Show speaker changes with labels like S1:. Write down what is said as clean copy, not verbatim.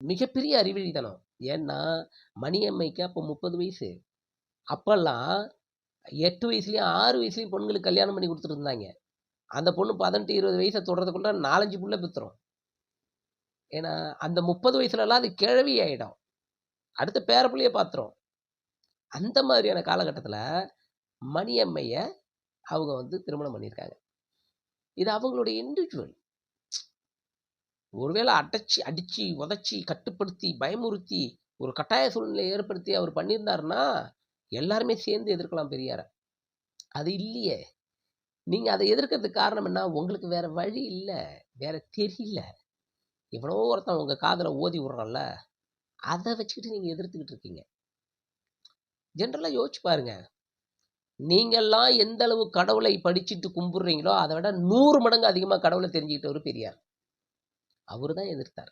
S1: மிகப்பெரிய அறிவிழித்தனம். ஏன்னா, மணியம்மைக்கு அப்போ 30 வயசு. அப்பல்லாம் 8 வயசுலயும், 6 வயசுலயும் பொண்ணுங்களுக்கு கல்யாணம் பண்ணி குடுத்துட்டு இருந்தாங்க. அந்த பொண்ணு 18, 20 வயச தொடுறதுக்குள்ள 4, 5 புள்ள பெத்துரும். ஏன்னா, அந்த 30 வயசுலலாம் அது கிழவி ஆயிடும். அடுத்த பேர புள்ளைய பாத்துரும். அந்த மாதிரியான காலகட்டத்தில, மணியம்மைய அவங்க வந்து திருமணம் பண்ணியிருக்காங்க. இது அவங்களுடைய இண்டிவிஜுவல். ஒருவேள அடிச்சு, உதைச்சு, கட்டுப்படுத்தி, பயமுறுத்தி, ஒரு கட்டாய சூழ்நிலைய ஏற்படுத்தி அவர் பண்ணியிருந்தாருன்னா, எல்லாருமே சேர்ந்து எதிர்க்கலாம் பெரியார. அது இல்லையே. நீங்க அத எதிர்க்கிறதுக்கு காரணம் என்ன? உங்களுக்கு வேற வழி இல்ல. வேற தெரியல. எவனோ ஒருத்தன் உங்க காதுல ஓதி விடுறான்ல, அத வச்சுக்கிட்டு நீங்க எதிர்த்துக்கிட்டு இருக்கீங்க. ஜெனரலா யோசிச்சு பாருங்க. நீங்கல்லாம் எந்த அளவு கடவுளை படிச்சுட்டு கும்பிடுறீங்களோ, அத விட 100 மடங்கு அதிகமா கடவுள தெரிஞ்சுக்கிட்டவரு பெரியார். அவரு தான் எதிர்த்தார்.